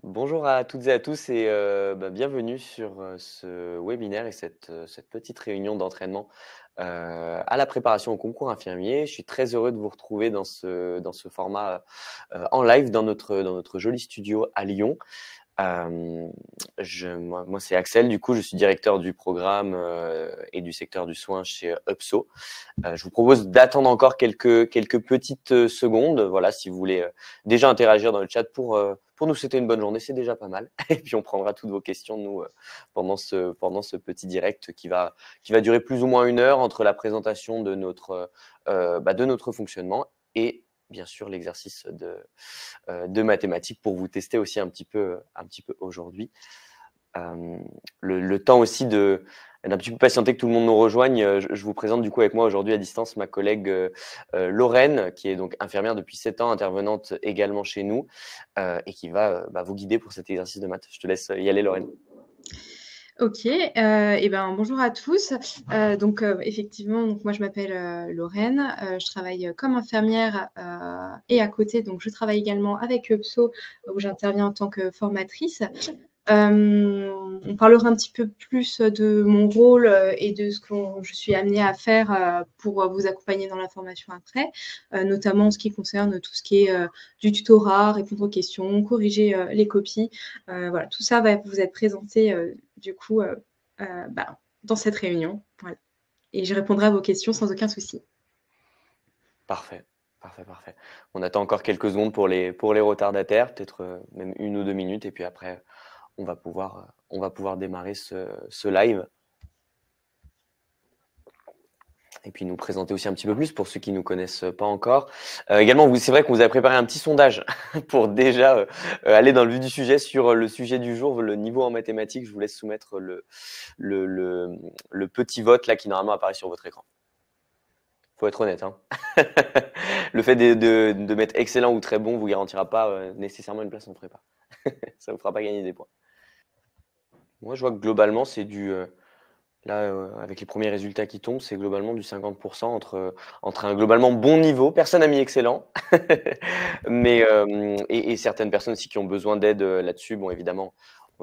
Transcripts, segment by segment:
Bonjour à toutes et à tous et bienvenue sur, ce webinaire et cette petite réunion d'entraînement, à la préparation au concours infirmier. Je suis très heureux de vous retrouver dans ce format, en live dans notre joli studio à Lyon. Hem, moi c'est Axel, du coup je suis directeur du programme, et du secteur du soin chez UPSO. Je vous propose d'attendre encore quelques petites, secondes. Voilà, si vous voulez, déjà interagir dans le chat pour nous souhaiter une bonne journée, c'est déjà pas mal et puis on prendra toutes vos questions nous, pendant ce petit direct qui va durer plus ou moins 1 heure entre la présentation de notre fonctionnement et bien sûr l'exercice de mathématiques pour vous tester aussi un petit peu aujourd'hui. Le temps aussi d'un petit peu patienter que tout le monde nous rejoigne. Je vous présente du coup avec moi aujourd'hui à distance ma collègue Lorraine, qui est donc infirmière depuis 7 ans, intervenante également chez nous, et qui va vous guider pour cet exercice de maths. Je te laisse y aller, Lorraine. OK, et ben, bonjour à tous. Effectivement, donc moi je m'appelle, Lorraine, je travaille, comme infirmière, et à côté donc je travaille également avec UPSO où j'interviens en tant que formatrice. On parlera un petit peu plus de mon rôle, et de ce que je suis amenée à faire, pour, vous accompagner dans la formation après, notamment en ce qui concerne tout ce qui est, du tutorat, répondre aux questions, corriger, les copies. Voilà, tout ça va vous être présenté, du coup, dans cette réunion. Voilà, et je répondrai à vos questions sans aucun souci. Parfait, parfait, parfait. On attend encore quelques secondes pour les retardataires, peut-être même 1 ou 2 minutes, et puis après, on va pouvoir démarrer ce live. Et puis nous présenter aussi un petit peu plus pour ceux qui ne nous connaissent pas encore. Également, c'est vrai qu'on vous a préparé un petit sondage pour déjà aller dans le vif du sujet sur le sujet du jour, le niveau en mathématiques. Je vous laisse soumettre le petit vote là qui normalement apparaît sur votre écran. Faut être honnête, hein. Le fait de mettre excellent ou très bon vous garantira pas nécessairement une place en prépa. Ça vous fera pas gagner des points. Moi, je vois que globalement, c'est là, avec les premiers résultats qui tombent, c'est globalement du 50% entre un globalement bon niveau. Personne n'a mis excellent. Mais, et certaines personnes aussi qui ont besoin d'aide, là-dessus. Bon, évidemment,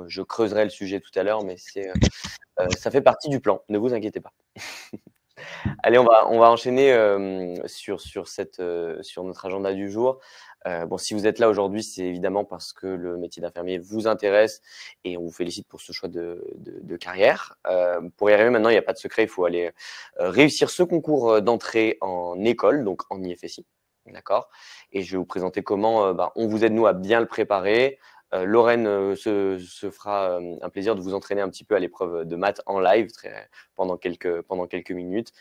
je creuserai le sujet tout à l'heure, mais ça fait partie du plan, ne vous inquiétez pas. Allez, on va enchaîner, sur notre agenda du jour. Bon, si vous êtes là aujourd'hui, c'est évidemment parce que le métier d'infirmier vous intéresse et on vous félicite pour ce choix de carrière. Pour y arriver maintenant, il n'y a pas de secret, il faut aller réussir ce concours d'entrée en école, donc en IFSI. D'accord? Et je vais vous présenter comment on vous aide, nous, à bien le préparer. Lorraine se fera un plaisir de vous entraîner un petit peu à l'épreuve de maths en live pendant quelques minutes.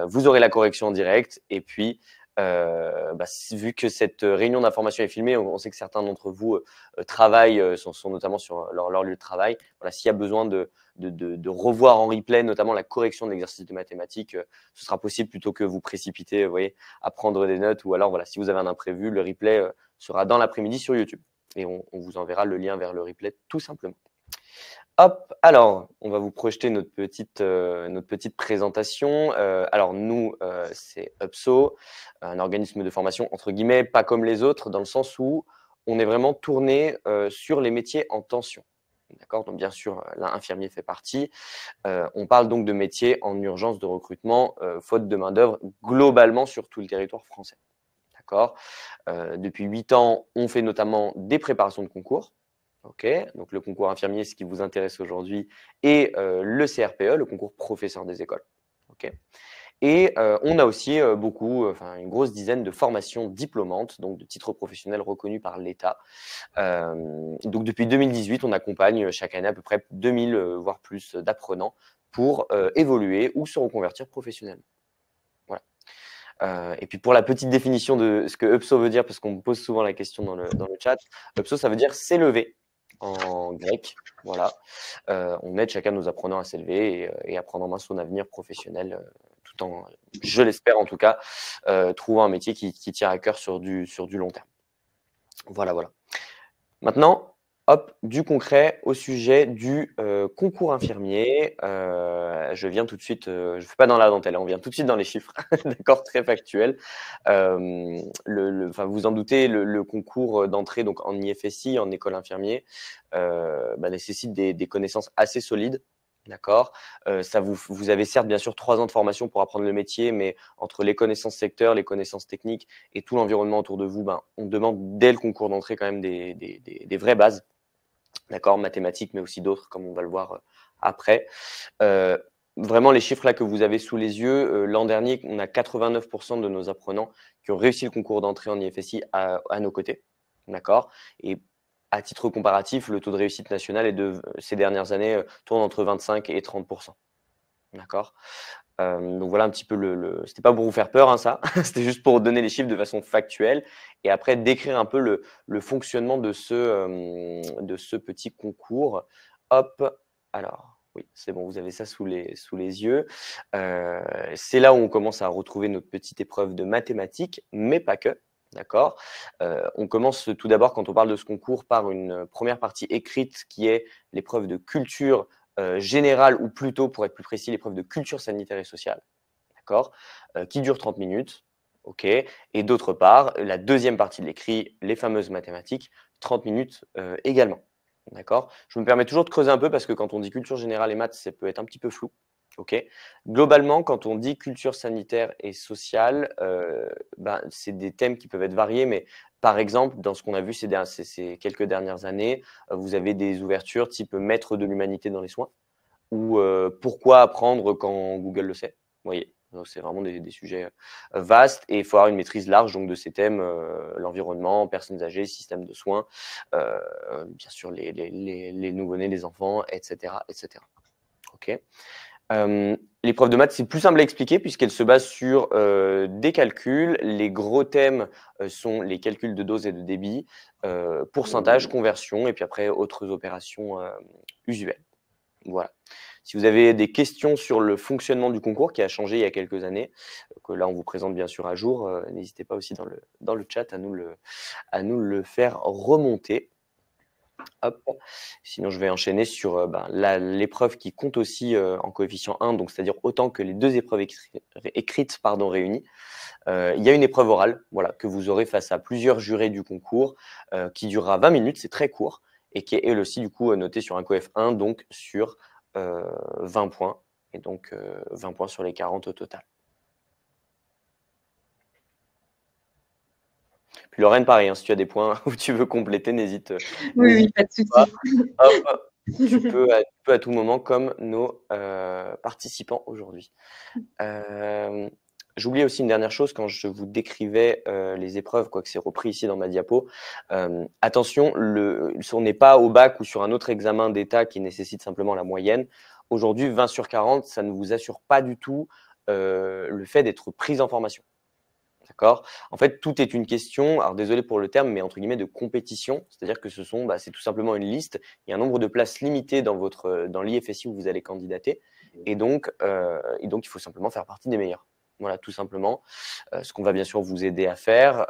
Vous aurez la correction en direct et puis vu que cette réunion d'information est filmée, on sait que certains d'entre vous travaillent, sont notamment sur leur lieu de travail. Voilà, s'il y a besoin de revoir en replay, notamment la correction de l'exercice de mathématiques, ce sera possible plutôt que vous précipiter, vous voyez, à prendre des notes. Ou alors, voilà, si vous avez un imprévu, le replay sera dans l'après-midi sur YouTube. Et on vous enverra le lien vers le replay tout simplement. Hop, alors, on va vous projeter notre petite présentation. Alors nous, c'est UPSO, un organisme de formation entre guillemets pas comme les autres, dans le sens où on est vraiment tourné sur les métiers en tension. D'accord? Donc bien sûr, l'infirmier fait partie. On parle donc de métiers en urgence de recrutement, faute de main-d'œuvre, globalement sur tout le territoire français. D'accord? Depuis 8 ans, on fait notamment des préparations de concours. OK, donc le concours infirmier, ce qui vous intéresse aujourd'hui, et le CRPE, le concours professeur des écoles. OK, et on a aussi une grosse dizaine de formations diplômantes, donc de titres professionnels reconnus par l'État. Donc depuis 2018, on accompagne chaque année à peu près 2000, voire plus d'apprenants pour évoluer ou se reconvertir professionnellement. Voilà. Et puis pour la petite définition de ce que UPSO veut dire, parce qu'on me pose souvent la question dans le chat, UPSO, ça veut dire s'élever en grec. Voilà. On aide chacun de nos apprenants à s'élever et à prendre en main son avenir professionnel, tout en, je l'espère en tout cas, trouvant un métier qui tient à cœur sur du long terme. Voilà, voilà. Maintenant, Hop, du concret au sujet du concours infirmier. Je viens tout de suite, je ne fais pas dans la dentelle, hein, on vient tout de suite dans les chiffres, d'accord, très factuel. Enfin, vous en doutez, le concours d'entrée donc en IFSI, en école infirmier, nécessite des connaissances assez solides. D'accord. Vous avez certes bien sûr 3 ans de formation pour apprendre le métier, mais entre les connaissances secteur, les connaissances techniques et tout l'environnement autour de vous, on demande dès le concours d'entrée quand même des vraies bases. D'accord, mathématiques, mais aussi d'autres, comme on va le voir après. Vraiment, les chiffres là que vous avez sous les yeux, l'an dernier, on a 89% de nos apprenants qui ont réussi le concours d'entrée en IFSI à nos côtés. D'accord. Et à titre comparatif, le taux de réussite national ces dernières années tourne entre 25 et 30%. D'accord. Donc voilà un petit peu c'était pas pour vous faire peur, hein, ça. C'était juste pour donner les chiffres de façon factuelle et après décrire un peu le fonctionnement de ce petit concours. Hop, alors oui, c'est bon, vous avez ça sous les yeux. C'est là où on commence à retrouver notre petite épreuve de mathématiques, mais pas que. D'accord. On commence tout d'abord, quand on parle de ce concours, par une première partie écrite qui est l'épreuve de culture générale, ou plutôt, pour être plus précis, l'épreuve de culture sanitaire et sociale, d'accord, qui dure 30 minutes. OK. Et d'autre part, la deuxième partie de l'écrit, les fameuses mathématiques, 30 minutes également. D'accord. Je me permets toujours de creuser un peu parce que quand on dit culture générale et maths, ça peut être un petit peu flou. OK. Globalement, quand on dit culture sanitaire et sociale, c'est des thèmes qui peuvent être variés, mais par exemple, dans ce qu'on a vu ces quelques dernières années, vous avez des ouvertures type maître de l'humanité dans les soins ou pourquoi apprendre quand Google le sait. Vous voyez, donc c'est vraiment des sujets vastes et il faut avoir une maîtrise large donc de ces thèmes, l'environnement, personnes âgées, système de soins, bien sûr les nouveau-nés, les enfants, etc., etc. OK. L'épreuve de maths, c'est plus simple à expliquer puisqu'elle se base sur des calculs. Les gros thèmes sont les calculs de dose et de débit, pourcentage, conversion et puis après autres opérations usuelles. Voilà. Si vous avez des questions sur le fonctionnement du concours qui a changé il y a quelques années, que là on vous présente bien sûr à jour, n'hésitez pas aussi dans le chat à nous le faire remonter. Hop. Sinon, je vais enchaîner sur l'épreuve qui compte aussi en coefficient 1, donc c'est-à-dire autant que les deux épreuves écrites réunies. Il y a une épreuve orale, voilà, que vous aurez face à plusieurs jurés du concours, qui durera 20 minutes, c'est très court, et qui est elle aussi du coup notée sur un coef 1, donc sur 20 points, et donc 20 points sur les 40 au total. Puis Lorraine, pareil, hein, si tu as des points où tu veux compléter, n'hésite Oui, pas de souci. pas. Hop, tu peux à tout moment, comme nos participants aujourd'hui. J'oubliais aussi une dernière chose quand je vous décrivais les épreuves, quoique c'est repris ici dans ma diapo. Attention, on n'est pas au bac ou sur un autre examen d'État qui nécessite simplement la moyenne. Aujourd'hui, 20 sur 40, ça ne vous assure pas du tout le fait d'être pris en formation. D'accord. En fait, tout est une question, alors désolé pour le terme, mais entre guillemets de compétition. C'est-à-dire que c'est tout simplement une liste. Il y a un nombre de places limitées dans l'IFSI où vous allez candidater. Et donc, il faut simplement faire partie des meilleurs. Voilà, tout simplement. Ce qu'on va bien sûr vous aider à faire.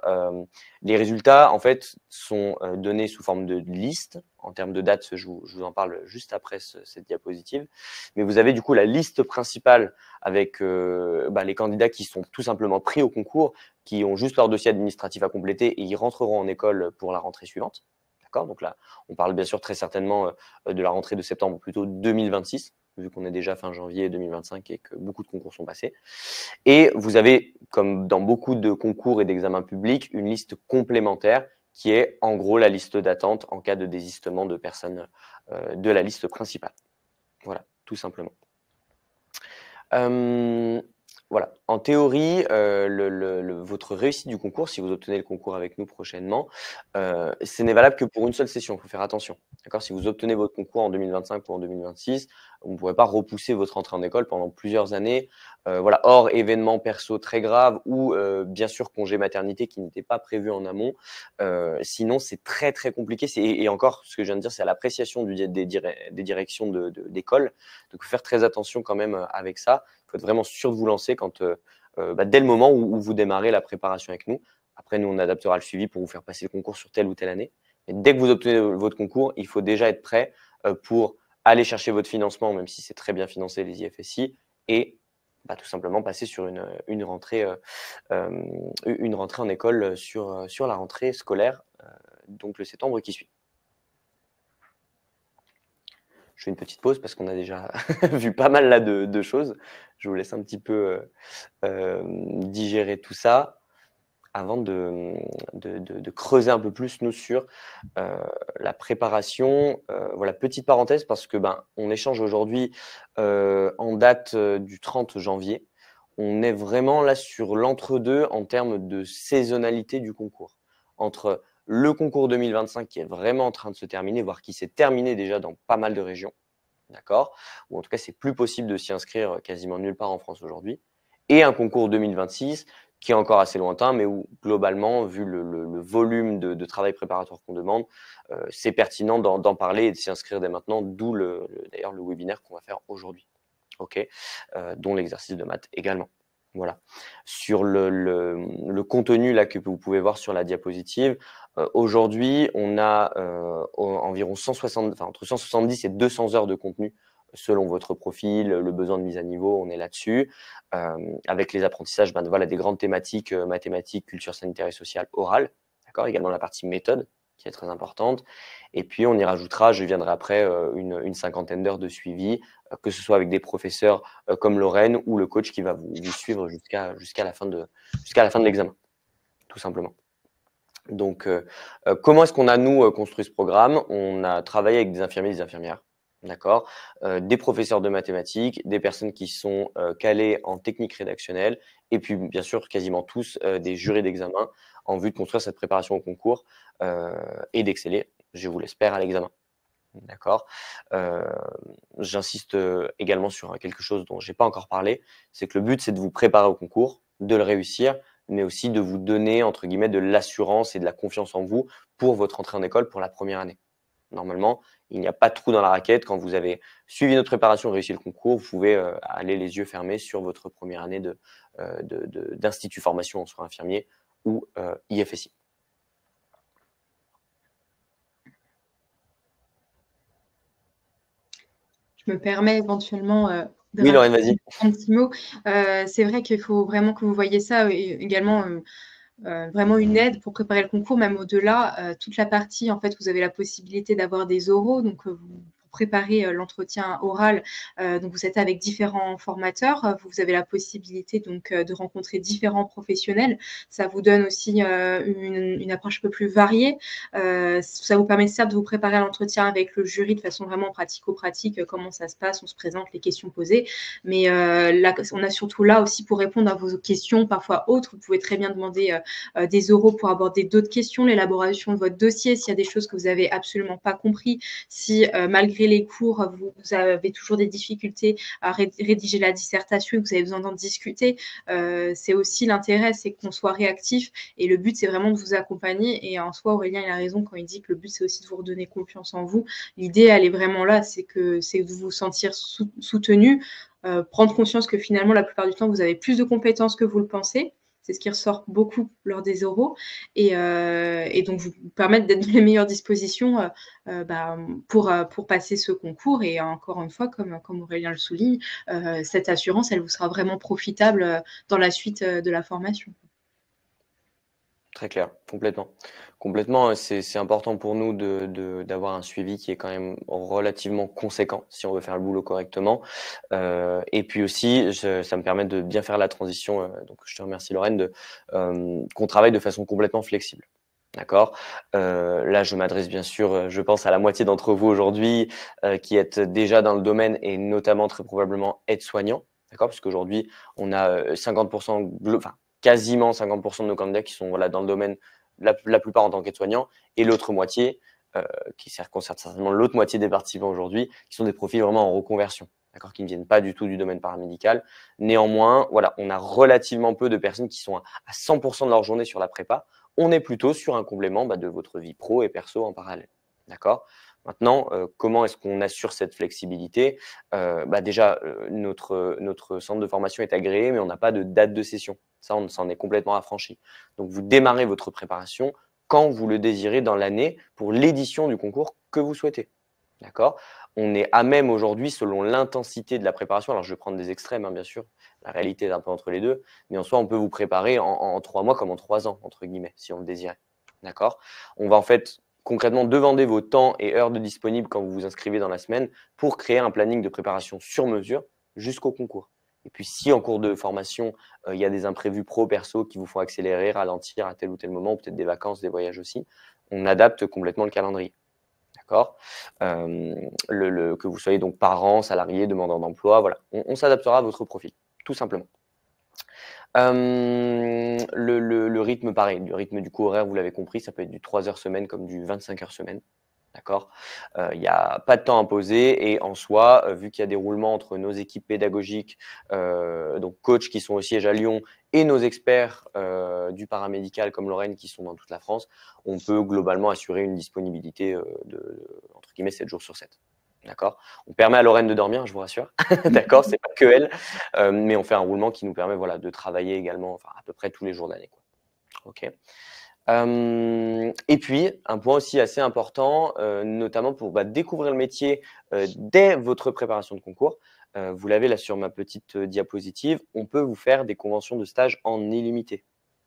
Les résultats, en fait, sont donnés sous forme de liste. En termes de dates, je vous en parle juste après cette diapositive. Mais vous avez du coup la liste principale avec les candidats qui sont tout simplement pris au concours, qui ont juste leur dossier administratif à compléter et ils rentreront en école pour la rentrée suivante. D'accord. Donc là, on parle bien sûr très certainement de la rentrée de septembre, plutôt 2026, vu qu'on est déjà fin janvier 2025 et que beaucoup de concours sont passés. Et vous avez, comme dans beaucoup de concours et d'examens publics, une liste complémentaire qui est en gros la liste d'attente en cas de désistement de personnes de la liste principale. Voilà, tout simplement. Voilà. En théorie, votre réussite du concours, si vous obtenez le concours avec nous prochainement, ce n'est valable que pour une seule session. Il faut faire attention. D'accord. Si vous obtenez votre concours en 2025 ou en 2026, vous ne pourrez pas repousser votre entrée en école pendant plusieurs années. Voilà, hors événements perso très graves ou bien sûr congé maternité qui n'était pas prévu en amont. Sinon, c'est très très compliqué. Et encore, ce que je viens de dire, c'est à l'appréciation des directions d'école. Donc, il faut faire très attention quand même avec ça. Il faut être vraiment sûr de vous lancer dès le moment où vous démarrez la préparation avec nous. Après, nous, on adaptera le suivi pour vous faire passer le concours sur telle ou telle année. Et dès que vous obtenez votre concours, il faut déjà être prêt pour aller chercher votre financement, même si c'est très bien financé, les IFSI, et tout simplement passer sur une rentrée en école sur la rentrée scolaire, donc le septembre qui suit. Je fais une petite pause parce qu'on a déjà vu pas mal là de choses. Je vous laisse un petit peu digérer tout ça avant de creuser un peu plus, nous, sur la préparation. Voilà, petite parenthèse, parce que on échange aujourd'hui en date du 30 janvier. On est vraiment là sur l'entre-deux en termes de saisonnalité du concours. Entre le concours 2025 qui est vraiment en train de se terminer, voire qui s'est terminé déjà dans pas mal de régions, d'accord? Ou en tout cas, c'est plus possible de s'y inscrire quasiment nulle part en France aujourd'hui. Et un concours 2026 qui est encore assez lointain, mais où globalement, vu le volume de travail préparatoire qu'on demande, c'est pertinent d'en parler et de s'y inscrire dès maintenant, d'où d'ailleurs le webinaire qu'on va faire aujourd'hui, ok, dont l'exercice de maths également. Voilà. Sur le contenu là que vous pouvez voir sur la diapositive, aujourd'hui, on a environ 160, entre 170 et 200 heures de contenu selon votre profil, le besoin de mise à niveau, on est là-dessus, avec les apprentissages voilà, des grandes thématiques mathématiques, culture sanitaire et sociale, orale, d'accord, également la partie méthode qui est très importante, et puis on y rajoutera, je viendrai après, une cinquantaine d'heures de suivi, que ce soit avec des professeurs comme Lorraine ou le coach qui va vous suivre jusqu'à la fin de l'examen, tout simplement. Donc, comment est-ce qu'on a, nous, construit ce programme? On a travaillé avec des infirmiers et des infirmières, d'accord, des professeurs de mathématiques, des personnes qui sont calées en technique rédactionnelle, et puis bien sûr quasiment tous des jurys d'examen en vue de construire cette préparation au concours et d'exceller, je vous l'espère, à l'examen. D'accord. J'insiste également sur quelque chose dont je n'ai pas encore parlé, c'est que le but, c'est de vous préparer au concours, de le réussir, mais aussi de vous donner, entre guillemets, de l'assurance et de la confiance en vous pour votre entrée en école pour la première année. Normalement, il n'y a pas de trou dans la raquette. Quand vous avez suivi notre préparation, réussi le concours, vous pouvez aller les yeux fermés sur votre première année d'institut formation en soins infirmiers ou IFSI. Je me permets éventuellement de Oui, Lorraine, rajouter vas-y. un petit mot. C'est vrai qu'il faut vraiment que vous voyez ça également vraiment une aide pour préparer le concours, même au-delà. Toute la partie, en fait, vous avez la possibilité d'avoir des oraux, donc pour préparer l'entretien oral. Donc vous êtes avec différents formateurs, vous avez la possibilité donc de rencontrer différents professionnels. Ça vous donne aussi une approche un peu plus variée. Ça vous permet certes de vous préparer à l'entretien avec le jury de façon vraiment pratico-pratique, comment ça se passe, on se présente, les questions posées. Mais là, on a surtout là aussi pour répondre à vos questions, parfois autres. Vous pouvez très bien demander des oraux pour aborder d'autres questions, l'élaboration de votre dossier, s'il y a des choses que vous n'avez absolument pas compris, si malgré les cours, vous avez toujours des difficultés à rédiger la dissertation et que vous avez besoin d'en discuter. C'est aussi l'intérêt, c'est qu'on soit réactif et le but, c'est vraiment de vous accompagner. Et en soi, Aurélien, il a raison quand il dit que le but, c'est aussi de vous redonner confiance en vous. L'idée, elle est vraiment là, c'est de vous sentir soutenu, prendre conscience que finalement, la plupart du temps, vous avez plus de compétences que vous le pensez. C'est ce qui ressort beaucoup lors des oraux et donc vous permettre d'être dans les meilleures dispositions pour passer ce concours. Et encore une fois, comme Aurélien le souligne, cette assurance, elle vous sera vraiment profitable dans la suite de la formation. Très clair, complètement. Complètement, c'est important pour nous d'avoir un suivi qui est quand même relativement conséquent si on veut faire le boulot correctement. Et puis aussi, ça me permet de bien faire la transition, donc je te remercie Lorraine, qu'on travaille de façon complètement flexible. D'accord. Là, je m'adresse bien sûr, je pense à la moitié d'entre vous aujourd'hui qui êtes déjà dans le domaine et notamment très probablement aide-soignant. D'accord, parce qu'aujourd'hui, on a 50%, enfin quasiment 50% de nos candidats qui sont dans le domaine, la plupart en tant qu'aide-soignant, et l'autre moitié, qui concerne certainement l'autre moitié des participants aujourd'hui, qui sont des profils vraiment en reconversion, d'accord, qui ne viennent pas du tout du domaine paramédical. Néanmoins, voilà, on a relativement peu de personnes qui sont à 100% de leur journée sur la prépa. On est plutôt sur un complément de votre vie pro et perso en parallèle, d'accord. Maintenant, comment est-ce qu'on assure cette flexibilité? Déjà, notre centre de formation est agréé, mais on n'a pas de date de session. Ça, on s'en est complètement affranchi. Donc, vous démarrez votre préparation quand vous le désirez dans l'année pour l'édition du concours que vous souhaitez. D'accord? On est à même aujourd'hui, selon l'intensité de la préparation, alors je vais prendre des extrêmes, hein, bien sûr, la réalité est un peu entre les deux, mais en soi, on peut vous préparer en 3 mois comme en 3 ans, entre guillemets, si on le désirait. D'accord? On va en fait concrètement demander vos temps et heures de disponibles quand vous vous inscrivez dans la semaine pour créer un planning de préparation sur mesure jusqu'au concours. Et puis, si en cours de formation, il y a des imprévus pro, perso qui vous font accélérer, ralentir à tel ou tel moment, ou peut-être des vacances, des voyages aussi, on adapte complètement le calendrier. D'accord? Que vous soyez donc parent, salarié, demandeur d'emploi, voilà. On s'adaptera à votre profil, tout simplement. Le rythme, pareil, le rythme du cours horaire, vous l'avez compris, ça peut être du 3 heures semaine comme du 25 heures semaine. D'accord? Il n'y a pas de temps imposé et en soi, vu qu'il y a des roulements entre nos équipes pédagogiques, donc coachs qui sont au siège à Lyon et nos experts du paramédical comme Lorraine qui sont dans toute la France, on peut globalement assurer une disponibilité entre guillemets 7 jours sur 7. D'accord? On permet à Lorraine de dormir, je vous rassure. D'accord? C'est pas que elle, mais on fait un roulement qui nous permet voilà, de travailler également enfin, à peu près tous les jours d'année. OK. Et puis, un point aussi assez important, notamment pour découvrir le métier dès votre préparation de concours. Vous l'avez là sur ma petite diapositive. On peut vous faire des conventions de stage en illimité.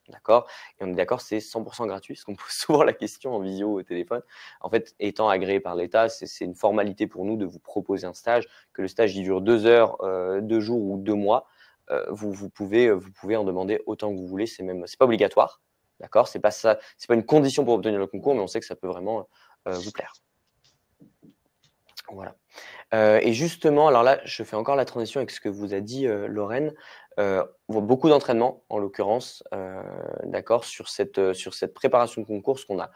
D'accord? Et on est d'accord, c'est 100% gratuit, parce qu'on me pose souvent la question en visio ou au téléphone. En fait, étant agréé par l'État, c'est une formalité pour nous de vous proposer un stage, que le stage il dure 2 heures, 2 jours ou 2 mois. Vous pouvez en demander autant que vous voulez, c'est pas obligatoire. D'accord? C'est pas ça, c'est pas une condition pour obtenir le concours, mais on sait que ça peut vraiment vous plaire. Voilà. Et justement, alors là, je fais encore la transition avec ce que vous a dit Lorraine. Beaucoup d'entraînement, en l'occurrence, d'accord, sur cette préparation de concours. Ce qu'on a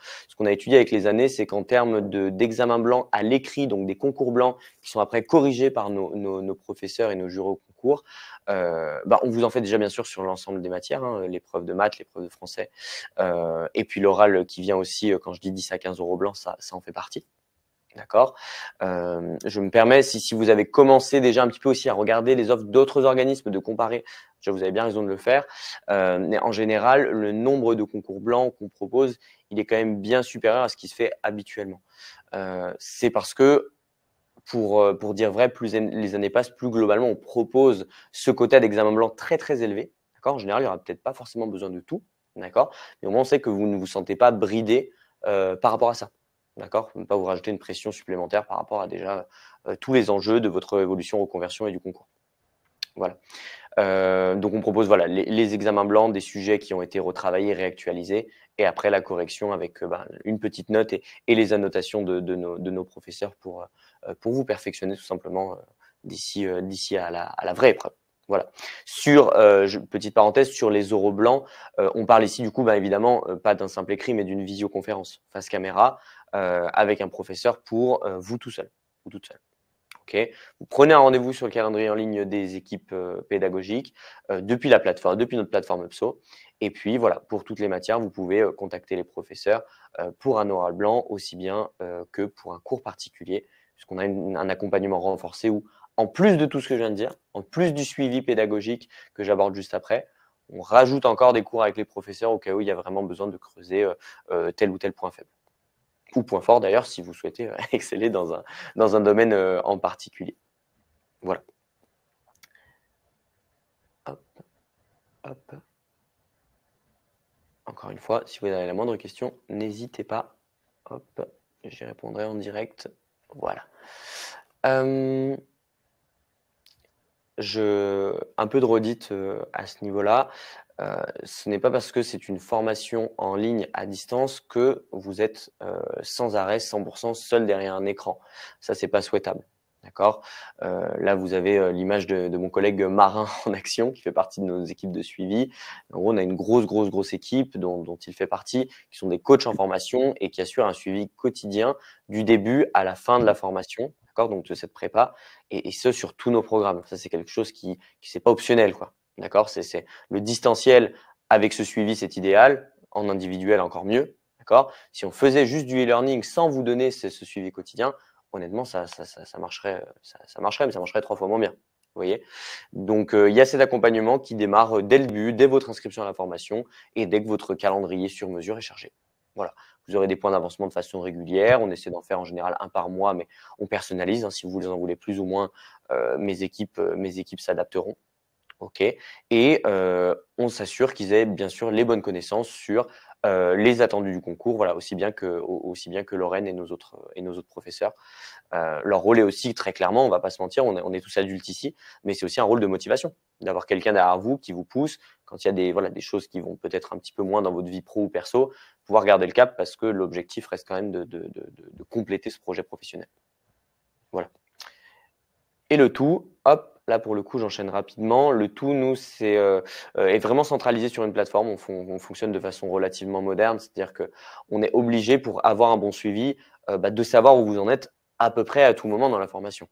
étudié avec les années, c'est qu'en termes d'examen blanc à l'écrit, donc des concours blancs qui sont après corrigés par nos professeurs et nos jurés au concours, on vous en fait déjà bien sûr sur l'ensemble des matières, hein, l'épreuve de maths, l'épreuve de français, et puis l'oral qui vient aussi, quand je dis 10 à 15 euros blancs, ça en fait partie. D'accord? Je me permets, si vous avez commencé déjà un petit peu aussi à regarder les offres d'autres organismes, de comparer, déjà vous avez bien raison de le faire, mais en général, le nombre de concours blancs qu'on propose, il est quand même bien supérieur à ce qui se fait habituellement. C'est parce que, pour dire vrai, plus les années passent, plus globalement, on propose ce quota d'examen blanc très, très élevé. D'accord? En général, il n'y aura peut-être pas forcément besoin de tout. D'accord? Mais au moins, on sait que vous ne vous sentez pas bridé par rapport à ça. D'accord? Ne pas vous rajouter une pression supplémentaire par rapport à déjà tous les enjeux de votre évolution, reconversion et du concours. Voilà. Donc on propose voilà, les examens blancs des sujets qui ont été retravaillés, réactualisés, et après la correction avec une petite note et les annotations de nos professeurs pour vous perfectionner tout simplement d'ici à la vraie épreuve. Voilà. Petite parenthèse, sur les oraux blancs, on parle ici du coup évidemment pas d'un simple écrit, mais d'une visioconférence face caméra avec un professeur pour vous tout seul ou toute seule. Okay. Vous prenez un rendez-vous sur le calendrier en ligne des équipes pédagogiques depuis notre plateforme UPSO. Et puis voilà, pour toutes les matières, vous pouvez contacter les professeurs pour un oral blanc aussi bien que pour un cours particulier, puisqu'on a un accompagnement renforcé où, en plus de tout ce que je viens de dire, en plus du suivi pédagogique que j'aborde juste après, on rajoute encore des cours avec les professeurs au cas où il y a vraiment besoin de creuser tel ou tel point faible. Ou point fort d'ailleurs si vous souhaitez exceller dans un domaine en particulier. Voilà. Hop, hop. Encore une fois, si vous avez la moindre question, n'hésitez pas. Hop, j'y répondrai en direct. Voilà. Un peu de redite à ce niveau-là. Ce n'est pas parce que c'est une formation en ligne à distance que vous êtes sans arrêt 100% seul derrière un écran. Ça, c'est pas souhaitable. D'accord? Là, vous avez l'image de mon collègue Marin en action, qui fait partie de nos équipes de suivi. En gros, on a une grosse équipe dont il fait partie, qui sont des coachs en formation et qui assurent un suivi quotidien du début à la fin de la formation, d'accord? Donc de cette prépa, et ce sur tous nos programmes. Ça, c'est quelque chose qui c'est pas optionnel, quoi. D'accord? C'est le distanciel avec ce suivi, c'est idéal. En individuel, encore mieux. D'accord? Si on faisait juste du e-learning sans vous donner ce suivi quotidien, honnêtement, ça marcherait, mais ça marcherait 3 fois moins bien. Vous voyez? Donc, il y a cet accompagnement qui démarre dès le début, dès votre inscription à la formation et dès que votre calendrier sur mesure est chargé. Voilà, vous aurez des points d'avancement de façon régulière. On essaie d'en faire en général un par mois, mais on personnalise. Si vous en voulez plus ou moins, mes équipes s'adapteront. OK. Et on s'assure qu'ils aient bien sûr les bonnes connaissances sur les attendus du concours, voilà, aussi bien que Lorraine et nos autres professeurs. Leur rôle est aussi très clairement, on va pas se mentir, on est tous adultes ici, mais c'est aussi un rôle de motivation, d'avoir quelqu'un derrière vous qui vous pousse quand il y a des choses qui vont peut-être un petit peu moins dans votre vie pro ou perso, pouvoir garder le cap parce que l'objectif reste quand même de compléter ce projet professionnel. Voilà. Et le tout, hop, là pour le coup, j'enchaîne rapidement. Le tout, nous, est vraiment centralisé sur une plateforme. On fonctionne de façon relativement moderne, c'est-à-dire qu'on est obligé pour avoir un bon suivi de savoir où vous en êtes à peu près à tout moment dans la formation.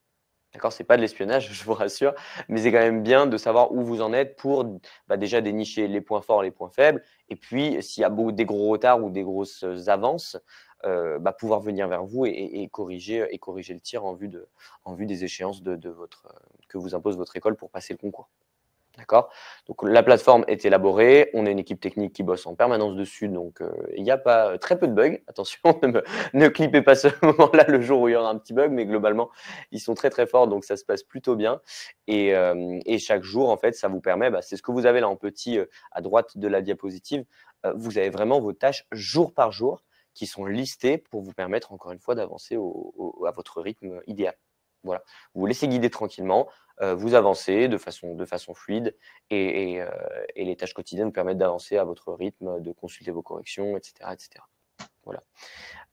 D'accord, c'est pas de l'espionnage, je vous rassure, mais c'est quand même bien de savoir où vous en êtes pour déjà dénicher les points forts, les points faibles, et puis s'il y a des gros retards ou des grosses avances, pouvoir venir vers vous et corriger le tir en vue des échéances que vous impose votre école pour passer le concours. D'accord. Donc la plateforme est élaborée, on a une équipe technique qui bosse en permanence dessus, donc il n'y a pas très peu de bugs. Attention, ne clippez pas ce moment-là le jour où il y aura un petit bug, mais globalement ils sont très très forts, donc ça se passe plutôt bien. Et chaque jour, en fait, ça vous permet, c'est ce que vous avez là en petit à droite de la diapositive, vous avez vraiment vos tâches jour par jour qui sont listées pour vous permettre encore une fois d'avancer à votre rythme idéal. Voilà, vous vous laissez guider tranquillement. Vous avancez de façon fluide et les tâches quotidiennes vous permettent d'avancer à votre rythme, de consulter vos corrections, etc. etc. Voilà.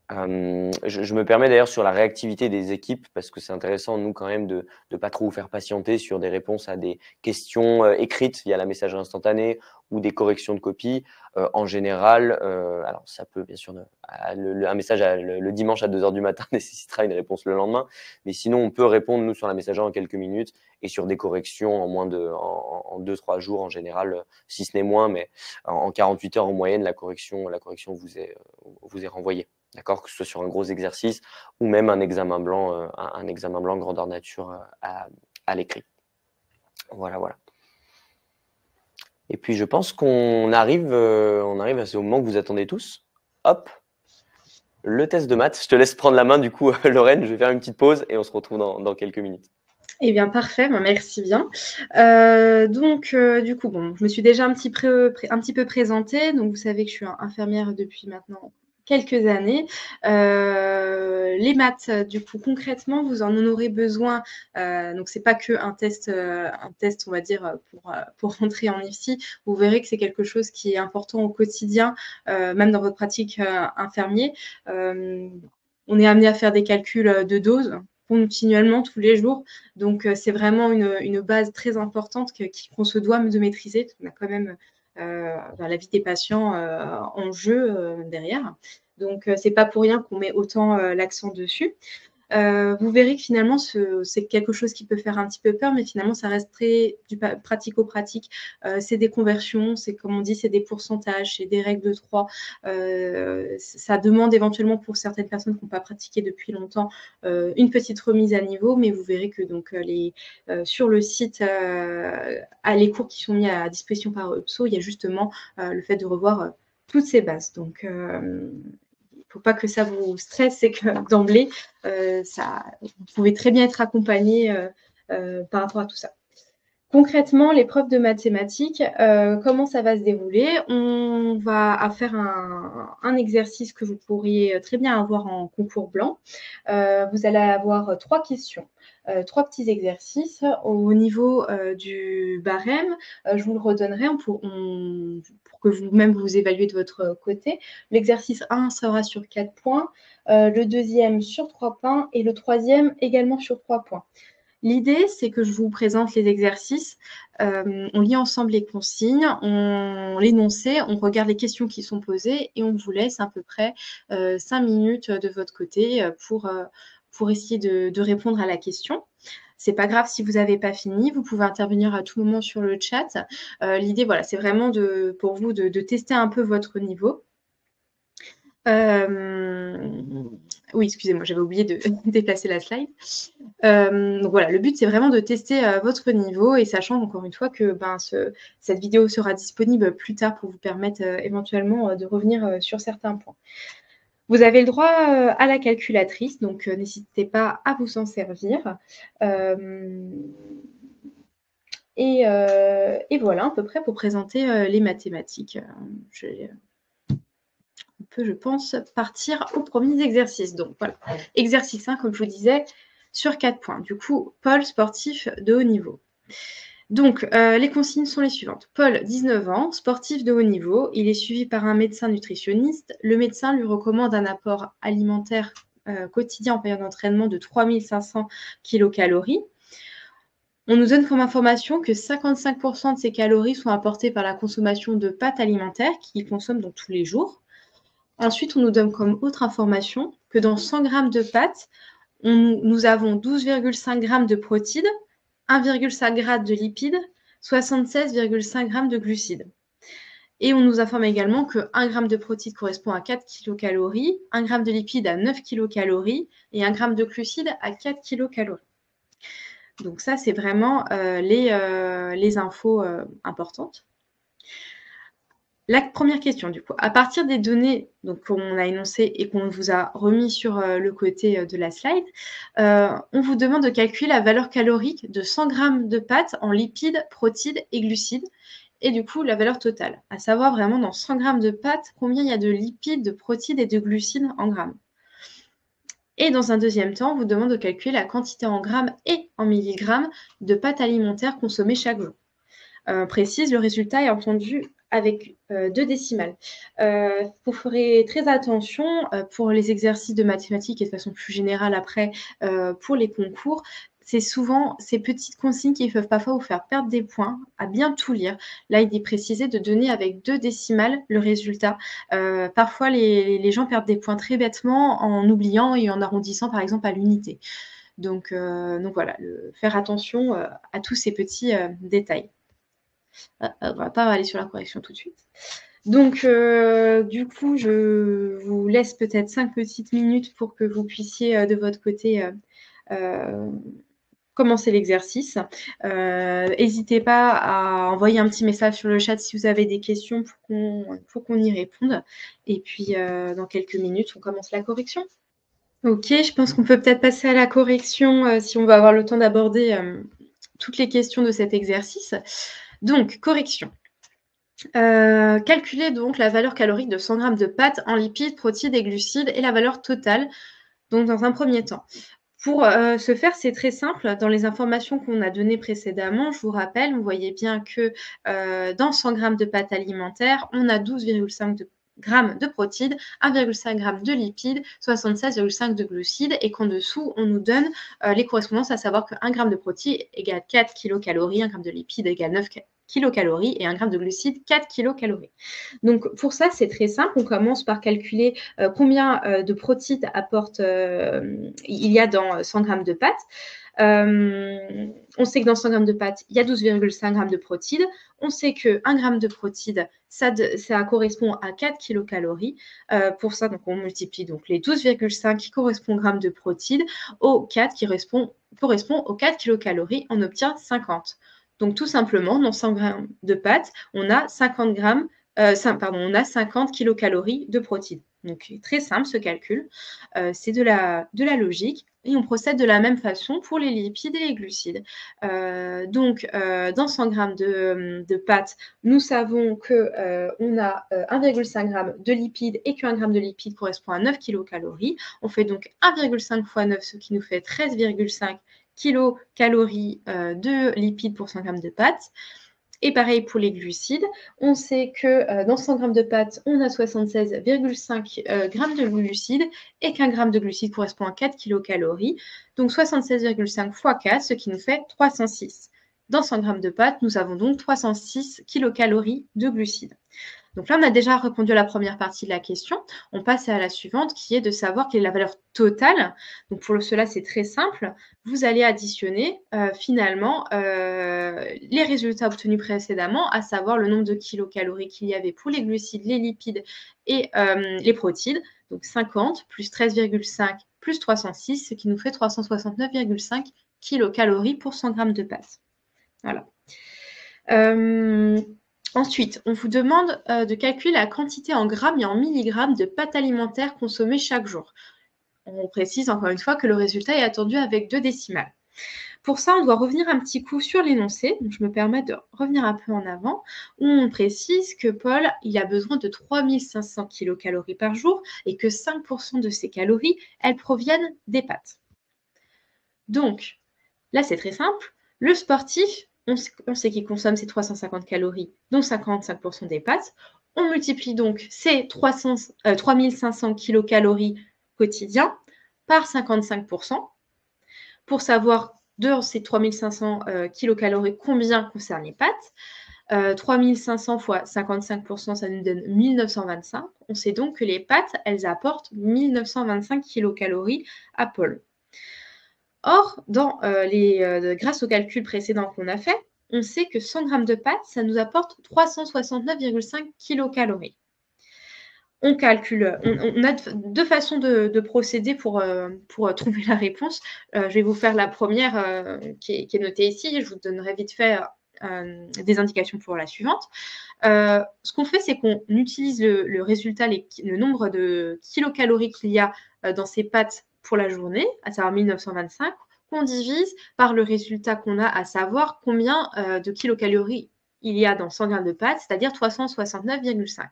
Je me permets d'ailleurs sur la réactivité des équipes parce que c'est intéressant, nous, quand même, de ne pas trop vous faire patienter sur des réponses à des questions écrites via la messagerie instantanée ou des corrections de copies. En général, alors ça peut bien sûr, un message le dimanche à 2h du matin nécessitera une réponse le lendemain, mais sinon on peut répondre, nous, sur la messagerie en quelques minutes et sur des corrections en 2-3 jours en général, si ce n'est moins, mais en 48 heures en moyenne, la correction vous est renvoyée. D'accord, que ce soit sur un gros exercice ou même un examen blanc grandeur nature à l'écrit. Voilà, voilà. Et puis je pense qu'on arrive à ce moment que vous attendez tous. Hop, le test de maths. Je te laisse prendre la main du coup, Lorraine. Je vais faire une petite pause et on se retrouve dans quelques minutes. Eh bien, parfait, merci bien. Du coup, bon, je me suis déjà un petit peu présentée. Donc, vous savez que je suis infirmière depuis maintenant quelques années. Les maths, du coup, concrètement, vous en aurez besoin. Donc, c'est pas que un test, on va dire, pour rentrer en IFSI. Vous verrez que c'est quelque chose qui est important au quotidien, même dans votre pratique infirmier. On est amené à faire des calculs de doses continuellement tous les jours. Donc, c'est vraiment une base très importante qu'on se doit de maîtriser. On a quand même la vie des patients en jeu derrière. Donc, c'est pas pour rien qu'on met autant l'accent dessus. Vous verrez que finalement, c'est quelque chose qui peut faire un petit peu peur, mais finalement, ça reste très du pratico-pratique. C'est des conversions, c'est comme on dit, c'est des pourcentages, c'est des règles de 3. Ça demande éventuellement pour certaines personnes qui n'ont pas pratiqué depuis longtemps une petite remise à niveau, mais vous verrez que donc sur le site, les cours qui sont mis à disposition par UPSO, il y a justement le fait de revoir toutes ces bases. Donc, il ne faut pas que ça vous stresse, c'est que d'emblée, vous pouvez très bien être accompagné par rapport à tout ça. Concrètement, l'épreuve de mathématiques, comment ça va se dérouler? On va faire un exercice que vous pourriez très bien avoir en concours blanc. Vous allez avoir 3 questions, 3 petits exercices. Au niveau du barème, je vous le redonnerai pour que vous-même vous évaluez de votre côté. L'exercice 1 sera sur 4 points, le deuxième sur 3 points et le troisième également sur 3 points. L'idée, c'est que je vous présente les exercices, on lit ensemble les consignes, on l'énoncé, on regarde les questions qui sont posées et on vous laisse à peu près 5 minutes de votre côté pour essayer de répondre à la question. C'est pas grave si vous n'avez pas fini, vous pouvez intervenir à tout moment sur le chat. L'idée, voilà, c'est vraiment pour vous de tester un peu votre niveau. Oui, excusez-moi, j'avais oublié de déplacer la slide. Donc voilà, le but, c'est vraiment de tester votre niveau et sachant encore une fois que cette vidéo sera disponible plus tard pour vous permettre éventuellement de revenir sur certains points. Vous avez le droit à la calculatrice, donc n'hésitez pas à vous en servir. Et voilà, à peu près pour présenter les mathématiques. On peut, je pense, partir aux premiers exercices. Donc voilà, exercice 1, comme je vous disais, sur 4 points. Du coup, Paul, sportif de haut niveau. Donc, les consignes sont les suivantes. Paul, 19 ans, sportif de haut niveau. Il est suivi par un médecin nutritionniste. Le médecin lui recommande un apport alimentaire quotidien en période d'entraînement de 3500 kilocalories. On nous donne comme information que 55% de ces calories sont apportées par la consommation de pâtes alimentaires qu'il consomme donc tous les jours. Ensuite, on nous donne comme autre information que dans 100 g de pâtes, nous avons 12,5 g de protides, 1,5 g de lipides, 76,5 g de glucides. Et on nous informe également que 1 g de protides correspond à 4 kilocalories, 1 g de lipides à 9 kilocalories et 1 g de glucides à 4 kilocalories. Donc ça, c'est vraiment les infos importantes. La première question, du coup, à partir des données qu'on a énoncées et qu'on vous a remis sur le côté de la slide, on vous demande de calculer la valeur calorique de 100 g de pâtes en lipides, protides et glucides, et du coup la valeur totale, à savoir vraiment dans 100 g de pâtes, combien il y a de lipides, de protides et de glucides en grammes. Et dans un deuxième temps, on vous demande de calculer la quantité en grammes et en milligrammes de pâtes alimentaires consommées chaque jour. Précise, le résultat est entendu avec 2 décimales. Vous ferez très attention pour les exercices de mathématiques et de façon plus générale après pour les concours. C'est souvent ces petites consignes qui peuvent parfois vous faire perdre des points, à bien tout lire. Là, il est précisé de donner avec 2 décimales le résultat. Parfois, les gens perdent des points très bêtement en oubliant et en arrondissant, par exemple, à l'unité. Donc voilà, faire attention à tous ces petits détails. On ne va pas aller sur la correction tout de suite. Donc, du coup, je vous laisse peut-être 5 petites minutes pour que vous puissiez, de votre côté, commencer l'exercice. N'hésitez pas à envoyer un petit message sur le chat si vous avez des questions pour qu'on y réponde. Et puis, dans quelques minutes, on commence la correction. Ok, je pense qu'on peut peut-être passer à la correction si on va avoir le temps d'aborder toutes les questions de cet exercice. Donc, correction. Calculer donc la valeur calorique de 100 g de pâtes en lipides, protides et glucides et la valeur totale, donc dans un premier temps. Pour ce faire, c'est très simple. Dans les informations qu'on a données précédemment, je vous rappelle, vous voyez bien que dans 100 g de pâtes alimentaires, on a 12,5 g de protides, 1,5 g de lipides, 76,5 de glucides et qu'en dessous, on nous donne les correspondances, à savoir que 1 g de protides égale 4 kilocalories, 1 g de lipides égale 9 kilocalories et 1 g de glucides 4 kilocalories. Donc pour ça, c'est très simple. On commence par calculer combien de protides il y a dans 100 g de pâtes. On sait que dans 100 g de pâtes, il y a 12,5 g de protides. On sait que 1 g de protides, ça correspond à 4 kilocalories. Pour ça, donc, on multiplie donc les 12,5 qui correspondent grammes de protides au 4 qui correspond aux 4 kilocalories. On obtient 50. Donc tout simplement, dans 100 g de pâtes, on a 50 kilocalories de protides. Donc très simple ce calcul, c'est de la logique. Et on procède de la même façon pour les lipides et les glucides. Dans 100 g de pâtes, nous savons qu'on a 1,5 g de lipides et que 1 g de lipides correspond à 9 kilocalories. On fait donc 1,5 fois 9, ce qui nous fait 13,5 kilocalories de lipides pour 100 g de pâtes. Et pareil pour les glucides, on sait que dans 100 g de pâtes, on a 76,5 g de glucides et qu'un gramme de glucides correspond à 4 kilocalories. Donc 76,5 fois 4, ce qui nous fait 306. Dans 100 g de pâtes, nous avons donc 306 kilocalories de glucides. Donc là, on a déjà répondu à la première partie de la question. On passe à la suivante qui est de savoir quelle est la valeur totale. Donc pour cela, c'est très simple. Vous allez additionner finalement les résultats obtenus précédemment, à savoir le nombre de kilocalories qu'il y avait pour les glucides, les lipides et les protéines. Donc 50 plus 13,5 plus 306, ce qui nous fait 369,5 kilocalories pour 100 g de pâtes. Voilà. Ensuite, on vous demande de calculer la quantité en grammes et en milligrammes de pâtes alimentaires consommées chaque jour. On précise encore une fois que le résultat est attendu avec 2 décimales. Pour ça, on doit revenir un petit coup sur l'énoncé. Donc, je me permets de revenir un peu en avant, où on précise que Paul, il a besoin de 3500 kilocalories par jour et que 5% de ces calories, elles proviennent des pâtes. Donc, là, c'est très simple. Le sportif, on sait qu'il consomme ses 350 calories, dont 55% des pâtes. On multiplie donc ces 3500 kilocalories quotidiens par 55% pour savoir de ces 3500 kilocalories combien concernent les pâtes. 3500 fois 55%, ça nous donne 1925. On sait donc que les pâtes, elles apportent 1925 kilocalories à Paul. Or, grâce au calcul précédent qu'on a fait, on sait que 100 g de pâtes, ça nous apporte 369,5 kilocalories. On calcule, on a 2 façons de procéder pour trouver la réponse. Je vais vous faire la première qui est notée ici. Je vous donnerai vite fait des indications pour la suivante. Ce qu'on fait, c'est qu'on utilise le résultat, le nombre de kilocalories qu'il y a dans ces pâtes pour la journée, à savoir 1925, qu'on divise par le résultat qu'on a, à savoir combien de kilocalories il y a dans 100 g de pâtes, c'est-à-dire 369,5.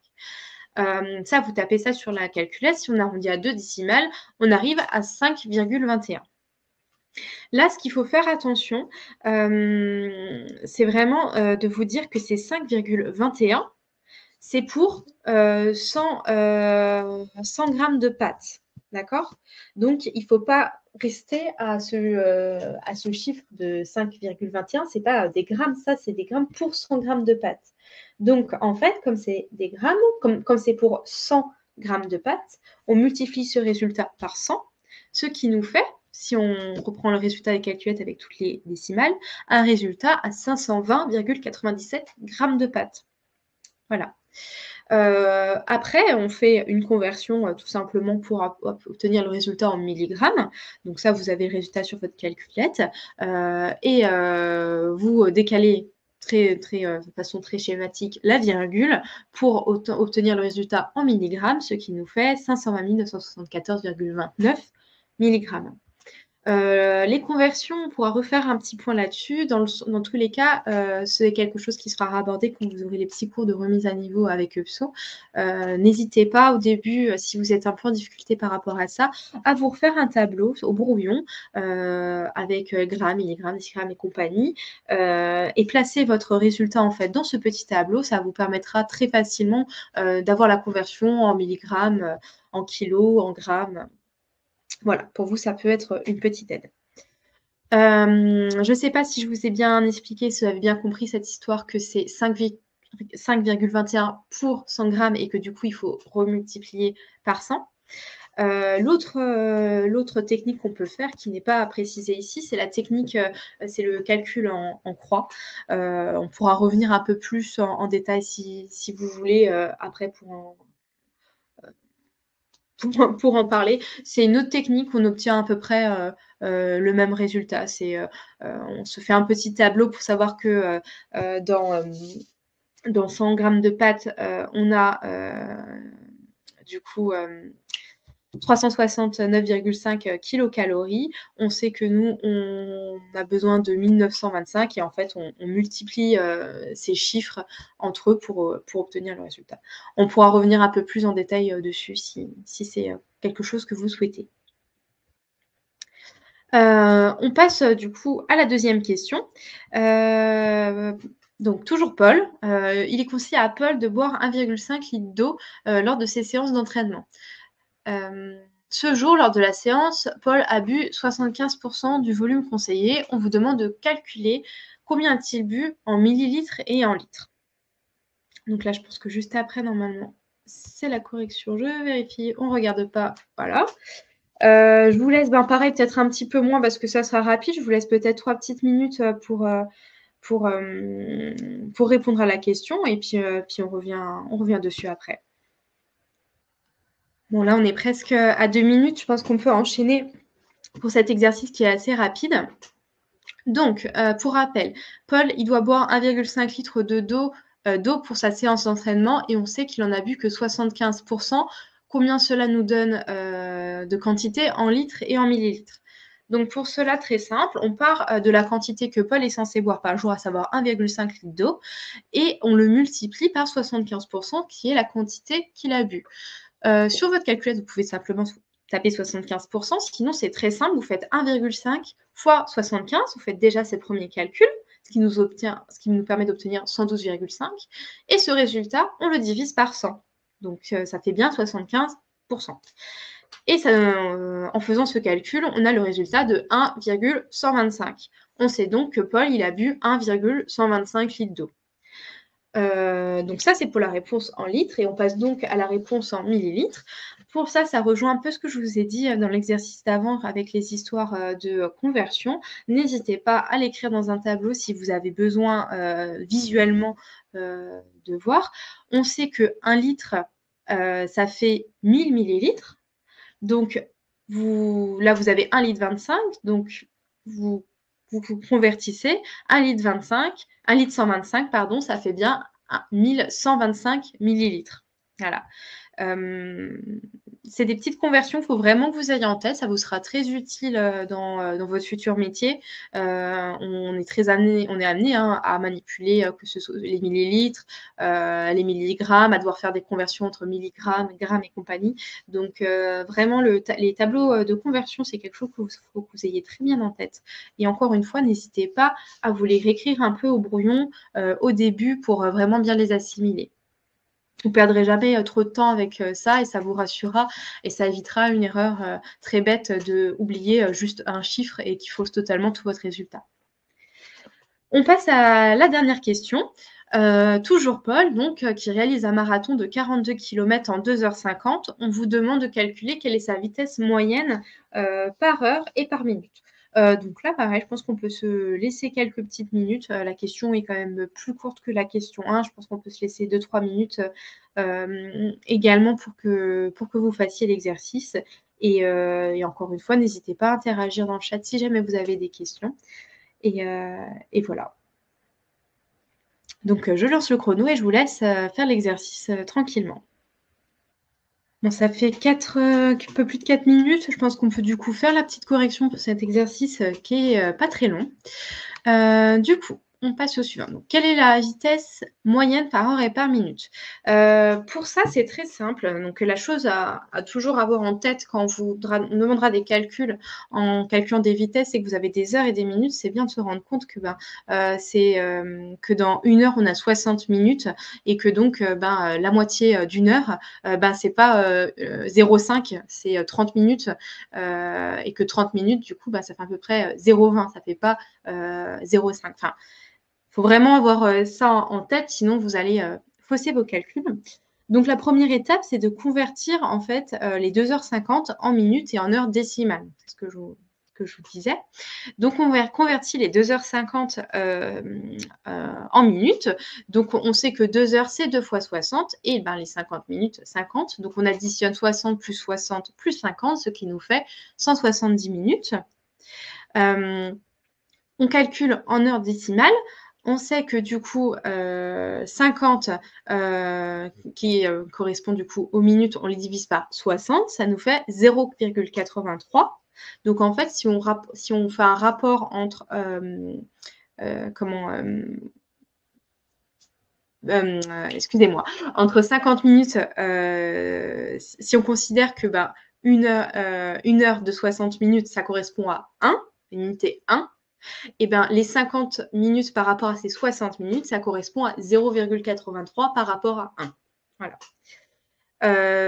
Ça, vous tapez ça sur la calculette. Si on arrondit à 2 décimales, on arrive à 5,21. Là, ce qu'il faut faire attention, c'est vraiment de vous dire que ces 5,21, c'est pour 100 g de pâtes. D'accord? Donc, il ne faut pas rester à ce chiffre de 5,21. Ce n'est pas des grammes, ça, c'est des grammes pour 100 g de pâtes. Donc, en fait, comme c'est des grammes, comme c'est pour 100 g de pâtes, on multiplie ce résultat par 100, ce qui nous fait, si on reprend le résultat des calculettes avec toutes les décimales, un résultat à 520,97 g de pâtes. Voilà. Après, on fait une conversion tout simplement pour obtenir le résultat en milligrammes. Donc ça, vous avez le résultat sur votre calculette. Vous décalez de façon très schématique la virgule pour obtenir le résultat en milligrammes, ce qui nous fait 520 974,29 milligrammes. Les conversions, on pourra refaire un petit point là-dessus. Dans tous les cas, c'est quelque chose qui sera abordé quand vous aurez les petits cours de remise à niveau avec EPSO. N'hésitez pas au début, si vous êtes un peu en difficulté par rapport à ça, à vous refaire un tableau au brouillon avec grammes, milligrammes, décigrammes et compagnie et placer votre résultat en fait dans ce petit tableau. Ça vous permettra très facilement d'avoir la conversion en milligrammes, en kilos, en grammes. Voilà, pour vous, ça peut être une petite aide. Je ne sais pas si je vous ai bien expliqué, si vous avez bien compris cette histoire, que c'est 5,21 pour 100 grammes et que du coup, il faut remultiplier par 100. L'autre technique qu'on peut faire, qui n'est pas précisée ici, c'est la technique, c'est le calcul en croix. On pourra revenir un peu plus en détail si vous voulez après pour en parler. C'est une autre technique, on obtient à peu près le même résultat. On se fait un petit tableau pour savoir que dans 100 grammes de pâtes, on a du coup 369,5 kilocalories. On sait que nous, on a besoin de 1925 et en fait, on multiplie ces chiffres entre eux pour obtenir le résultat. On pourra revenir un peu plus en détail dessus si c'est quelque chose que vous souhaitez. On passe du coup à la deuxième question. Donc, toujours Paul. Il est conseillé à Paul de boire 1,5 litre d'eau lors de ses séances d'entraînement. Ce jour, lors de la séance, Paul a bu 75% du volume conseillé. On vous demande de calculer combien a-t-il bu en millilitres et en litres. Donc là, je pense que juste après, normalement, c'est la correction. Je vérifie, on ne regarde pas. Voilà. Je vous laisse, pareil, peut-être un petit peu moins parce que ça sera rapide. Je vous laisse peut-être 3 petites minutes pour répondre à la question et puis on revient dessus après. Bon, là, on est presque à 2 minutes. Je pense qu'on peut enchaîner pour cet exercice qui est assez rapide. Donc, pour rappel, Paul, il doit boire 1,5 litre d'eau pour sa séance d'entraînement et on sait qu'il en a bu que 75%. Combien cela nous donne de quantité en litres et en millilitres? Donc, pour cela, très simple, on part de la quantité que Paul est censé boire par jour, à savoir 1,5 litre d'eau, et on le multiplie par 75%, qui est la quantité qu'il a bu. Sur votre calculette, vous pouvez simplement taper 75%, sinon c'est très simple, vous faites 1,5 fois 75, vous faites déjà ces premiers calculs, ce qui nous permet d'obtenir 112,5, et ce résultat, on le divise par 100. Donc ça fait bien 75%. Et en faisant ce calcul, on a le résultat de 1,125. On sait donc que Paul, il a bu 1,125 litres d'eau. Donc ça, c'est pour la réponse en litres et on passe donc à la réponse en millilitres. Pour ça, ça rejoint un peu ce que je vous ai dit dans l'exercice d'avant avec les histoires de conversion. N'hésitez pas à l'écrire dans un tableau si vous avez besoin visuellement de voir. On sait que 1 litre, ça fait 1000 millilitres. Donc, là, vous avez 1 litre 25. Donc, vous convertissez 1 litre 25, 1 litre 125, pardon, ça fait bien 1125 millilitres. Voilà. C'est des petites conversions, il faut vraiment que vous ayez en tête, ça vous sera très utile dans votre futur métier. On est amené à manipuler que ce soit les millilitres, les milligrammes, à devoir faire des conversions entre milligrammes, grammes et compagnie. Donc vraiment, les tableaux de conversion, c'est quelque chose qu'il faut que vous ayez très bien en tête. Et encore une fois, n'hésitez pas à vous les réécrire un peu au brouillon au début pour vraiment bien les assimiler. Vous ne perdrez jamais trop de temps avec ça et ça vous rassurera et ça évitera une erreur très bête d'oublier juste un chiffre et qui fausse totalement tout votre résultat. On passe à la dernière question. Toujours Paul, donc, qui réalise un marathon de 42 km en 2h50. On vous demande de calculer quelle est sa vitesse moyenne par heure et par minute. Donc là, pareil, je pense qu'on peut se laisser quelques petites minutes. La question est quand même plus courte que la question 1. Je pense qu'on peut se laisser 2-3 minutes également pour que vous fassiez l'exercice. Et encore une fois, n'hésitez pas à interagir dans le chat si jamais vous avez des questions. Et voilà. Donc, je lance le chrono et je vous laisse faire l'exercice tranquillement. Bon, ça fait un peu plus de 4 minutes. Je pense qu'on peut du coup faire la petite correction pour cet exercice qui est pas très long. Du coup, on passe au suivant. Donc, quelle est la vitesse moyenne par heure et par minute? Pour ça, c'est très simple. Donc, la chose à toujours avoir en tête quand on vous demandera des calculs en calculant des vitesses et que vous avez des heures et des minutes, c'est bien de se rendre compte que, que dans une heure, on a 60 minutes et que donc la moitié d'une heure, c'est pas 0,5, c'est 30 minutes et que 30 minutes, du coup, ça fait à peu près 0,20, ça fait pas 0,5. Enfin, il faut vraiment avoir ça en tête, sinon vous allez fausser vos calculs. Donc, la première étape, c'est de convertir en fait les 2h50 en minutes et en heures décimales. C'est ce que je vous disais. Donc, on convertit les 2h50 en minutes. Donc, on sait que 2 heures, c'est 2 fois 60 et les 50 minutes, 50. Donc, on additionne 60 plus 50, ce qui nous fait 170 minutes. On calcule en heures décimales. On sait que du coup, 50 qui correspond du coup aux minutes, on les divise par 60, ça nous fait 0,83. Donc en fait, si on fait un rapport entre entre 50 minutes, si on considère que une heure de 60 minutes, ça correspond à 1, une unité 1, et les 50 minutes par rapport à ces 60 minutes, ça correspond à 0,83 par rapport à 1. Voilà.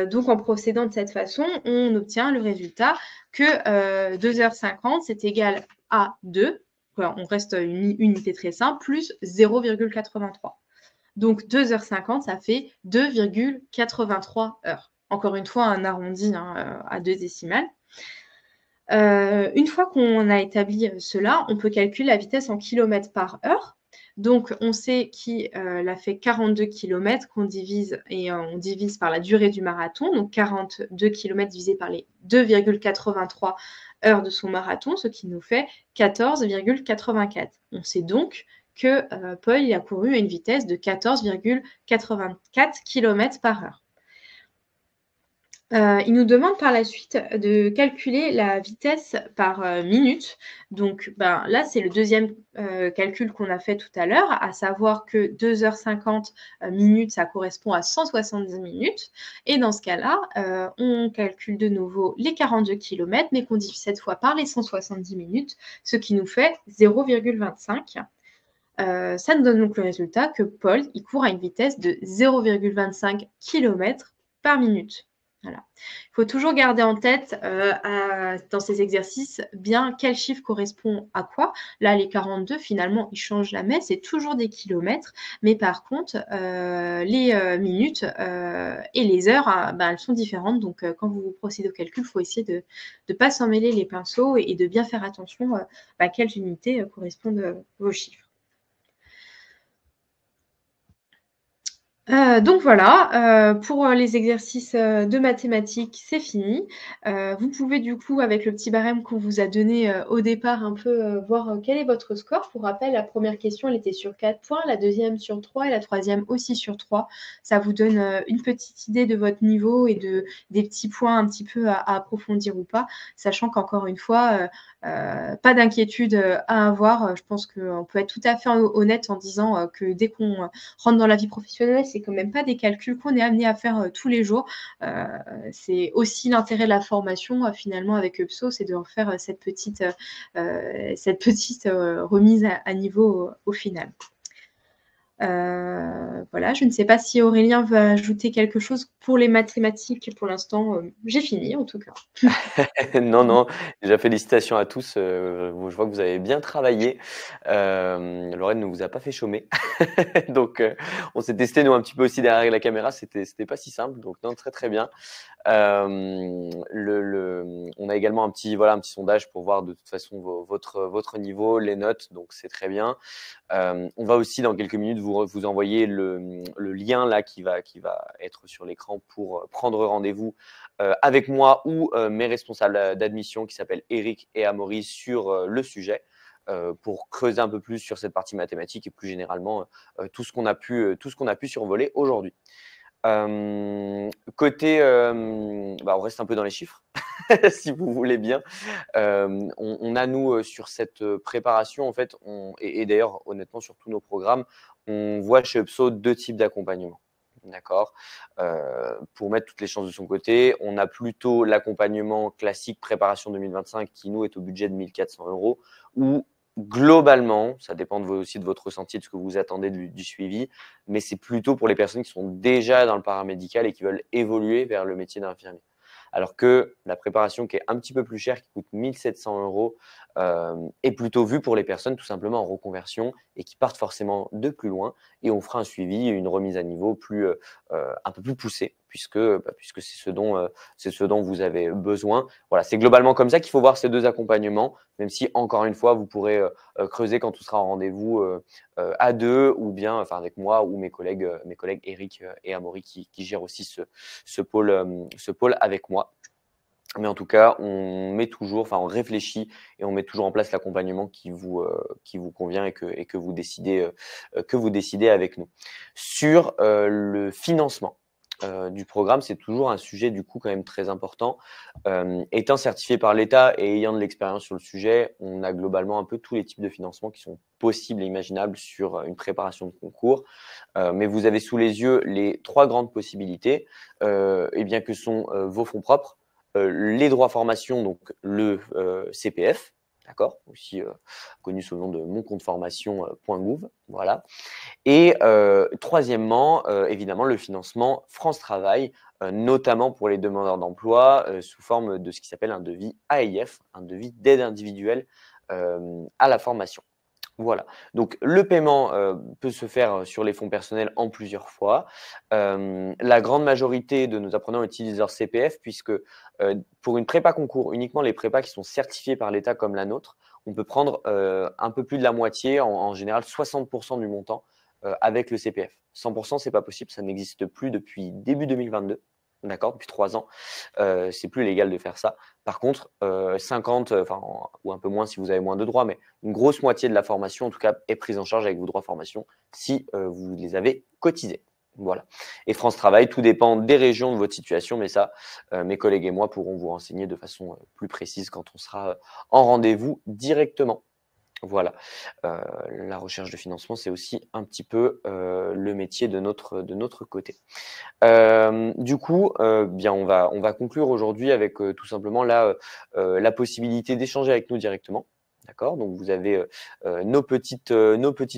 Donc, en procédant de cette façon, on obtient le résultat que 2h50, c'est égal à 2. On reste une unité très simple, plus 0,83. Donc 2h50, ça fait 2,83 heures. Encore une fois, un arrondi à 2 décimales. Une fois qu'on a établi cela, on peut calculer la vitesse en kilomètres par heure. Donc, on sait qu'il a fait 42 km qu'on divise et on divise par la durée du marathon. Donc, 42 km divisé par les 2,83 heures de son marathon, ce qui nous fait 14,84. On sait donc que Paul il a couru à une vitesse de 14,84 km par heure. Il nous demande par la suite de calculer la vitesse par minute. Donc, là, c'est le deuxième calcul qu'on a fait tout à l'heure, à savoir que 2h50 minutes, ça correspond à 170 minutes. Et dans ce cas-là, on calcule de nouveau les 42 km, mais qu'on divise cette fois par les 170 minutes, ce qui nous fait 0,25. Ça nous donne donc le résultat que Paul, il court à une vitesse de 0,25 km par minute. Voilà. Il faut toujours garder en tête dans ces exercices bien quel chiffre correspond à quoi. Là, les 42, finalement, ils changent jamais, c'est toujours des kilomètres, mais par contre, les minutes et les heures, elles sont différentes. Donc, quand vous procédez au calcul, il faut essayer de ne pas s'en mêler les pinceaux et de bien faire attention à quelles unités correspondent vos chiffres. Donc voilà, pour les exercices de mathématiques, c'est fini. Vous pouvez du coup, avec le petit barème qu'on vous a donné au départ, un peu voir quel est votre score. Pour rappel, la première question, elle était sur 4 points, la deuxième sur 3 et la troisième aussi sur 3. Ça vous donne une petite idée de votre niveau et des petits points un petit peu à approfondir ou pas, sachant qu'encore une fois, pas d'inquiétude à avoir. Je pense qu'on peut être tout à fait honnête en disant que dès qu'on rentre dans la vie professionnelle, c'est quand même pas des calculs qu'on est amené à faire tous les jours. C'est aussi l'intérêt de la formation finalement avec EPSO, c'est de faire cette petite remise à niveau au final. Voilà, je ne sais pas si Aurélien veut ajouter quelque chose pour les mathématiques. Pour l'instant, j'ai fini en tout cas. Non, déjà félicitations à tous, je vois que vous avez bien travaillé. Lorraine ne vous a pas fait chômer. Donc on s'est testé nous un petit peu aussi derrière la caméra, c'était pas si simple, donc non, très, très bien. On a également un petit sondage pour voir de toute façon votre niveau, les notes, donc c'est très bien. On va aussi dans quelques minutes vous envoyer le lien là qui va être sur l'écran pour prendre rendez-vous avec moi ou mes responsables d'admission qui s'appellent Eric et Amaury sur le sujet. Pour creuser un peu plus sur cette partie mathématique et plus généralement tout ce qu'on a pu survoler aujourd'hui. On reste un peu dans les chiffres, si vous voulez bien. On a, nous, sur cette préparation, en fait, et d'ailleurs, honnêtement, sur tous nos programmes, on voit chez EPSO 2 types d'accompagnement. D'accord. Pour mettre toutes les chances de son côté, on a plutôt l'accompagnement classique préparation 2025 qui, nous, est au budget de 1 400 €, où globalement, ça dépend aussi de votre ressenti, de ce que vous attendez du suivi, mais c'est plutôt pour les personnes qui sont déjà dans le paramédical et qui veulent évoluer vers le métier d'infirmier. Alors que la préparation qui est un petit peu plus chère, qui coûte 1 700 €, est plutôt vue pour les personnes tout simplement en reconversion et qui partent forcément de plus loin. Et on fera un suivi, une remise à niveau un peu plus poussée, puisque c'est ce dont vous avez besoin. Voilà, c'est globalement comme ça qu'il faut voir ces 2 accompagnements, même si, encore une fois, vous pourrez creuser quand on sera en rendez-vous à 2 ou bien avec moi ou mes collègues Eric et Amaury qui gèrent aussi ce pôle avec moi. Mais en tout cas, on réfléchit et on met toujours en place l'accompagnement qui vous convient et que vous décidez avec nous. Sur le financement du programme, c'est toujours un sujet du coup quand même très important. Étant certifié par l'État et ayant de l'expérience sur le sujet, on a globalement un peu tous les types de financement qui sont possibles et imaginables sur une préparation de concours. Mais vous avez sous les yeux les 3 grandes possibilités, que sont vos fonds propres, les droits formation, donc le CPF, d'accord, aussi connu sous le nom de moncompteformation.gouv, voilà. Et troisièmement, évidemment, le financement France Travail, notamment pour les demandeurs d'emploi, sous forme de ce qui s'appelle un devis AIF, un devis d'aide individuelle à la formation. Voilà. Donc le paiement, peut se faire sur les fonds personnels en plusieurs fois. La grande majorité de nos apprenants utilisent leur CPF puisque, pour une prépa concours, uniquement les prépas qui sont certifiées par l'État comme la nôtre, on peut prendre, un peu plus de la moitié, en général 60 du montant, avec le CPF. 100 c'est pas possible, ça n'existe plus depuis début 2022, d'accord? Depuis 3 ans, c'est plus légal de faire ça. Par contre, 50, enfin ou un peu moins si vous avez moins de droits, mais une grosse moitié de la formation, en tout cas, est prise en charge avec vos droits formation si vous les avez cotisés. Voilà. Et France Travail, tout dépend des régions de votre situation, mais ça, mes collègues et moi pourrons vous renseigner de façon plus précise quand on sera en rendez-vous directement. Voilà. La recherche de financement, c'est aussi un petit peu le métier de notre côté. Du coup, bien, on va conclure aujourd'hui avec tout simplement la possibilité d'échanger avec nous directement. D'accord? Donc, vous avez nos petites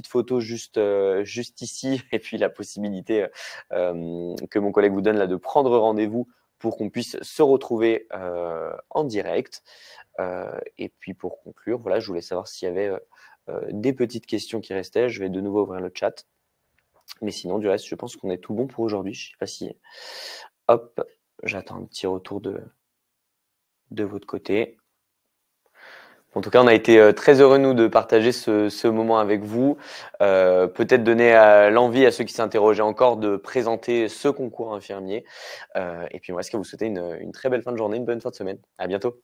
photos juste ici, et puis la possibilité que mon collègue vous donne là de prendre rendez-vous pour qu'on puisse se retrouver en direct. Et puis pour conclure, voilà, je voulais savoir s'il y avait des petites questions qui restaient. Je vais de nouveau ouvrir le chat. Mais sinon, du reste, je pense qu'on est tout bon pour aujourd'hui. Je ne sais pas si. Hop, j'attends un petit retour de votre côté. En tout cas, on a été très heureux, nous, de partager ce moment avec vous. Peut-être donner l'envie à ceux qui s'interrogeaient encore de présenter ce concours infirmier. Et puis, moi, est-ce que vous souhaitez une très belle fin de journée, une bonne fin de semaine. À bientôt.